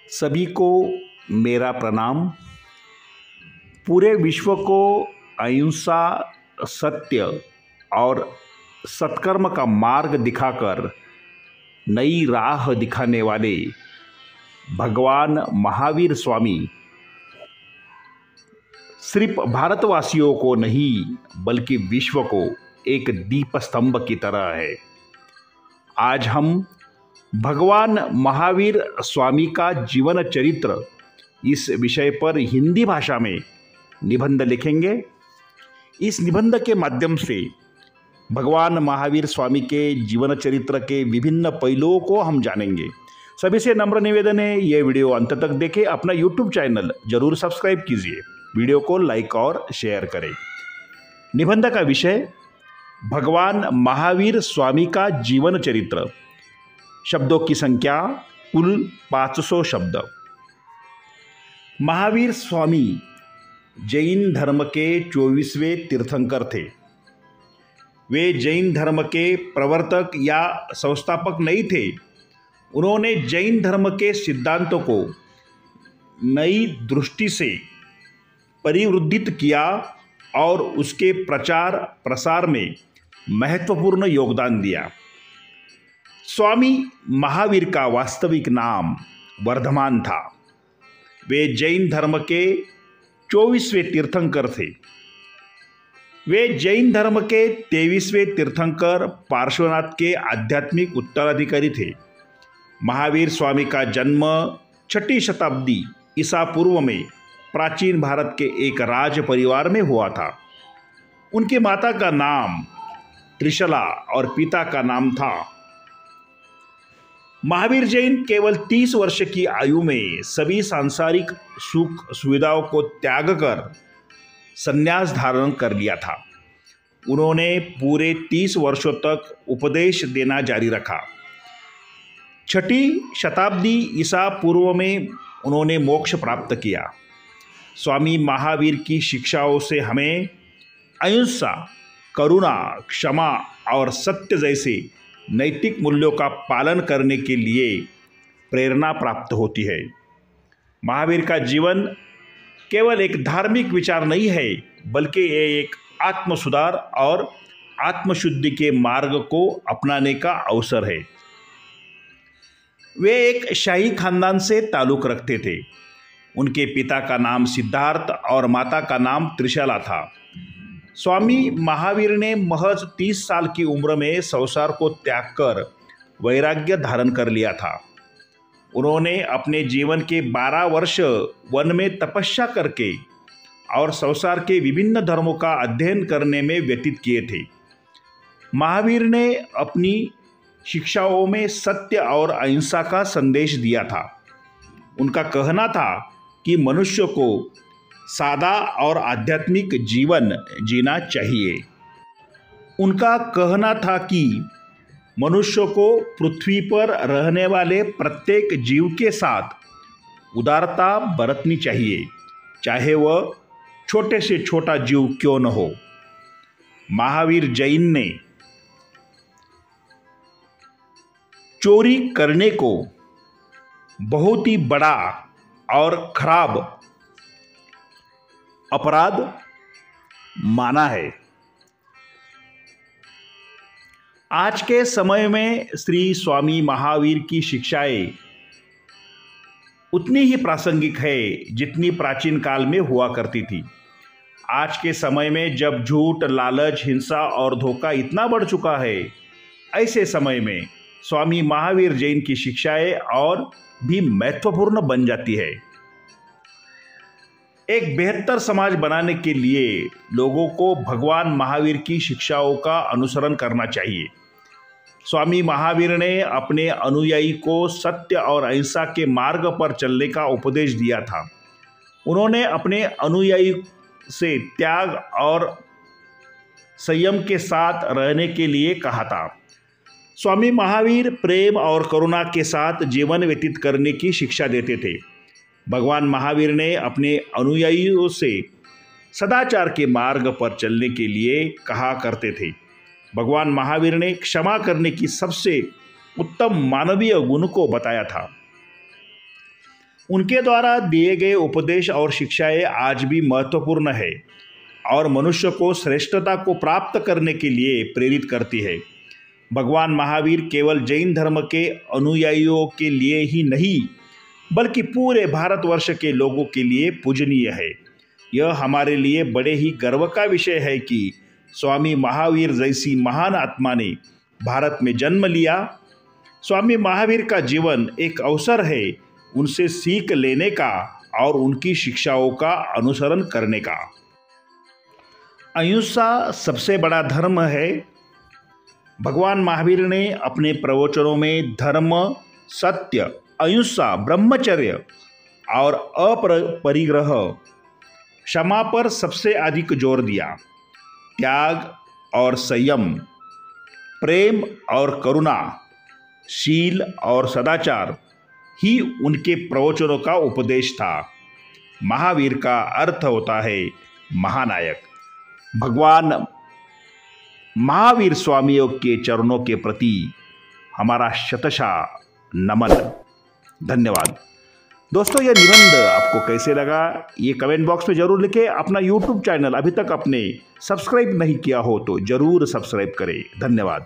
सभी को मेरा प्रणाम। पूरे विश्व को अहिंसा, सत्य और सत्कर्म का मार्ग दिखाकर नई राह दिखाने वाले भगवान महावीर स्वामी सिर्फ भारतवासियों को नहीं बल्कि विश्व को एक दीप स्तंभ की तरह है। आज हम भगवान महावीर स्वामी का जीवन चरित्र इस विषय पर हिंदी भाषा में निबंध लिखेंगे। इस निबंध के माध्यम से भगवान महावीर स्वामी के जीवन चरित्र के विभिन्न पहलुओं को हम जानेंगे। सभी से नम्र निवेदन है, यह वीडियो अंत तक देखें। अपना यूट्यूब चैनल जरूर सब्सक्राइब कीजिए, वीडियो को लाइक और शेयर करें। निबंध का विषय भगवान महावीर स्वामी का जीवन चरित्र। शब्दों की संख्या कुल 500 शब्द। महावीर स्वामी जैन धर्म के 24वें तीर्थंकर थे। वे जैन धर्म के प्रवर्तक या संस्थापक नहीं थे। उन्होंने जैन धर्म के सिद्धांतों को नई दृष्टि से परिवर्धित किया और उसके प्रचार प्रसार में महत्वपूर्ण योगदान दिया। स्वामी महावीर का वास्तविक नाम वर्धमान था। वे जैन धर्म के 24वें तीर्थंकर थे। वे जैन धर्म के 23वें तीर्थंकर पार्श्वनाथ के आध्यात्मिक उत्तराधिकारी थे। महावीर स्वामी का जन्म 6ठी शताब्दी ईसा पूर्व में प्राचीन भारत के एक राज परिवार में हुआ था। उनकी माता का नाम त्रिशला और पिता का नाम था। महावीर जैन केवल 30 वर्ष की आयु में सभी सांसारिक सुख सुविधाओं को त्याग कर संन्यास धारण कर लिया था। उन्होंने पूरे 30 वर्षों तक उपदेश देना जारी रखा। 6ठी शताब्दी ईसा पूर्व में उन्होंने मोक्ष प्राप्त किया। स्वामी महावीर की शिक्षाओं से हमें अहिंसा, करुणा, क्षमा और सत्य जैसे नैतिक मूल्यों का पालन करने के लिए प्रेरणा प्राप्त होती है। महावीर का जीवन केवल एक धार्मिक विचार नहीं है, बल्कि ये एक आत्मसुधार और आत्मशुद्धि के मार्ग को अपनाने का अवसर है। वे एक शाही खानदान से ताल्लुक़ रखते थे। उनके पिता का नाम सिद्धार्थ और माता का नाम त्रिशला था। स्वामी महावीर ने महज 30 साल की उम्र में संसार को त्याग कर वैराग्य धारण कर लिया था। उन्होंने अपने जीवन के 12 वर्ष वन में तपस्या करके और संसार के विभिन्न धर्मों का अध्ययन करने में व्यतीत किए थे। महावीर ने अपनी शिक्षाओं में सत्य और अहिंसा का संदेश दिया था। उनका कहना था कि मनुष्य को सादा और आध्यात्मिक जीवन जीना चाहिए। उनका कहना था कि मनुष्य को पृथ्वी पर रहने वाले प्रत्येक जीव के साथ उदारता बरतनी चाहिए, चाहे वह छोटे से छोटा जीव क्यों न हो। महावीर जैन ने चोरी करने को बहुत ही बड़ा और खराब अपराध माना है। आज के समय में श्री स्वामी महावीर की शिक्षाएं उतनी ही प्रासंगिक है जितनी प्राचीन काल में हुआ करती थी। आज के समय में जब झूठ, लालच, हिंसा और धोखा इतना बढ़ चुका है, ऐसे समय में स्वामी महावीर जैन की शिक्षाएं और भी महत्वपूर्ण बन जाती है। एक बेहतर समाज बनाने के लिए लोगों को भगवान महावीर की शिक्षाओं का अनुसरण करना चाहिए। स्वामी महावीर ने अपने अनुयायी को सत्य और अहिंसा के मार्ग पर चलने का उपदेश दिया था। उन्होंने अपने अनुयायी से त्याग और संयम के साथ रहने के लिए कहा था। स्वामी महावीर प्रेम और करुणा के साथ जीवन व्यतीत करने की शिक्षा देते थे। भगवान महावीर ने अपने अनुयायियों से सदाचार के मार्ग पर चलने के लिए कहा करते थे। भगवान महावीर ने क्षमा करने की सबसे उत्तम मानवीय गुण को बताया था। उनके द्वारा दिए गए उपदेश और शिक्षाएं आज भी महत्वपूर्ण है और मनुष्य को श्रेष्ठता को प्राप्त करने के लिए प्रेरित करती है। भगवान महावीर केवल जैन धर्म के अनुयायियों के लिए ही नहीं बल्कि पूरे भारतवर्ष के लोगों के लिए पूजनीय है। यह हमारे लिए बड़े ही गर्व का विषय है कि स्वामी महावीर जैसी महान आत्मा ने भारत में जन्म लिया। स्वामी महावीर का जीवन एक अवसर है उनसे सीख लेने का और उनकी शिक्षाओं का अनुसरण करने का। अहिंसा सबसे बड़ा धर्म है। भगवान महावीर ने अपने प्रवचनों में धर्म, सत्य, अहिंसा, ब्रह्मचर्य और अपरिग्रह, क्षमा पर सबसे अधिक जोर दिया। त्याग और संयम, प्रेम और करुणा, शील और सदाचार ही उनके प्रवचनों का उपदेश था। महावीर का अर्थ होता है महानायक। भगवान महावीर स्वामियों के चरणों के प्रति हमारा शतशः नमन। धन्यवाद। दोस्तों, यह निबंध आपको कैसे लगा ये कमेंट बॉक्स में जरूर लिखें। अपना YouTube चैनल अभी तक आपने सब्सक्राइब नहीं किया हो तो जरूर सब्सक्राइब करें। धन्यवाद।